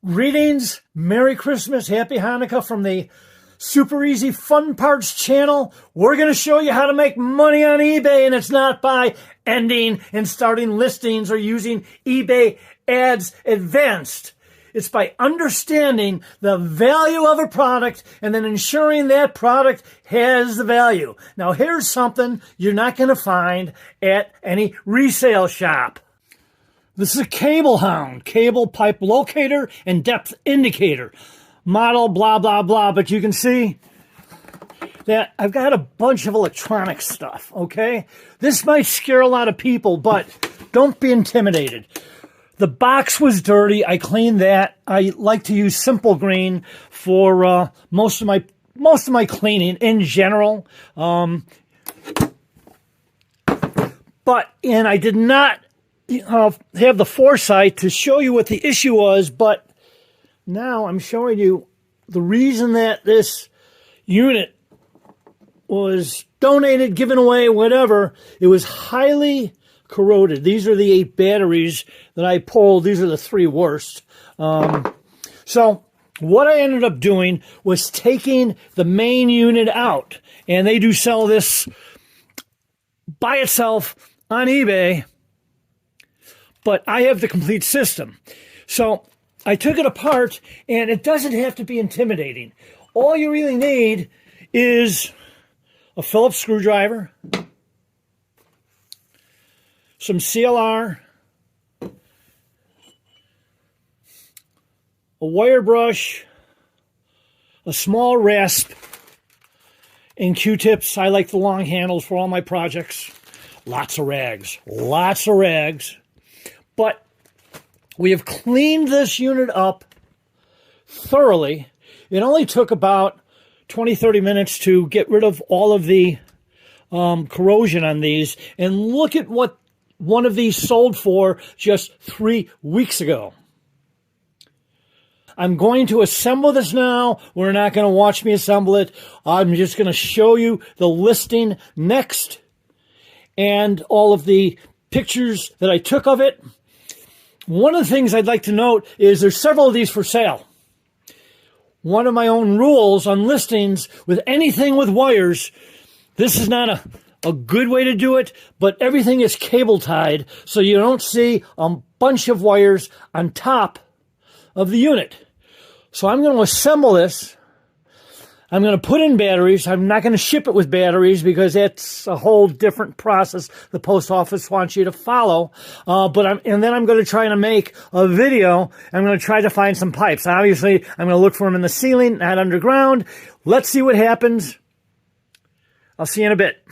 Greetings, Merry Christmas, Happy Hanukkah from the Super Easy Fun Parts channel. We're going to show you how to make money on eBay, and it's not by ending and starting listings or using eBay Ads Advanced. It's by understanding the value of a product and then ensuring that product has the value. Now, here's something you're not going to find at any resale shop. This is a Cable Hound, cable pipe locator and depth indicator. Model, blah, blah, blah. But you can see that I've got a bunch of electronic stuff, okay? This might scare a lot of people, but don't be intimidated. The box was dirty. I cleaned that. I like to use Simple Green for most of my cleaning in general. And I did not have the foresight to show you what the issue was, but now I'm showing you the reason that this unit was donated, given away, whatever. It was highly corroded. These are the 8 batteries that I pulled. These are the 3 worst. So what I ended up doing was taking the main unit out, and they do sell this by itself on eBay, but I have the complete system. So I took it apart, and it doesn't have to be intimidating. All you really need is a Phillips screwdriver, some CLR, a wire brush, a small rasp, and Q-tips. I like the long handles for all my projects. Lots of rags. But we have cleaned this unit up thoroughly. It only took about 20-30 minutes to get rid of all of the corrosion on these. And look at what one of these sold for just 3 weeks ago. I'm going to assemble this now. We're not going to watch me assemble it. I'm just going to show you the listing next and all of the pictures that I took of it. One of the things I'd like to note is there's several of these for sale. One of my own rules on listings with anything with wires, this is not a good way to do it, but everything is cable tied, so you don't see a bunch of wires on top of the unit. So I'm going to assemble this. I'm going to put in batteries. I'm not going to ship it with batteries because that's a whole different process the post office wants you to follow. And then I'm going to try to make a video. I'm going to try to find some pipes. Obviously, I'm going to look for them in the ceiling, not underground. Let's see what happens. I'll see you in a bit.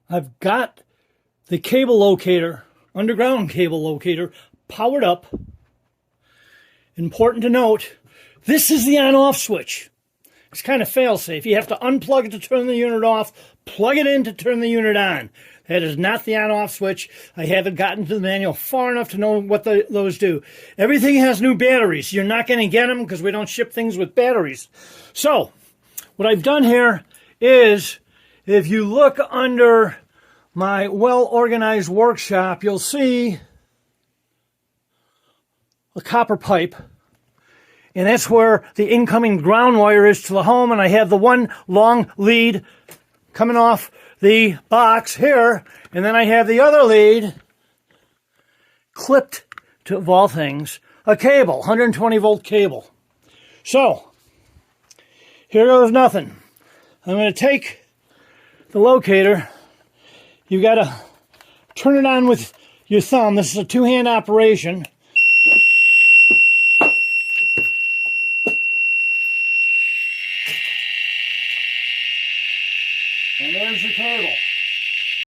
I've got the cable locator, underground cable locator, powered up. Important to note, this is the on-off switch. It's kind of fail-safe. You have to unplug it to turn the unit off, plug it in to turn the unit on. That is not the on-off switch. I haven't gotten to the manual far enough to know what those do. Everything has new batteries. You're not going to get them because we don't ship things with batteries. So, what I've done here is, if you look under my well-organized workshop, you'll see a copper pipe, and that's where the incoming ground wire is to the home, and I have the one long lead coming off the box here, and then I have the other lead clipped to, of all things, a cable, 120 volt cable. So, here goes nothing. I'm going to take the locator. You got to turn it on with your thumb. This is a two-hand operation. And there's your cable.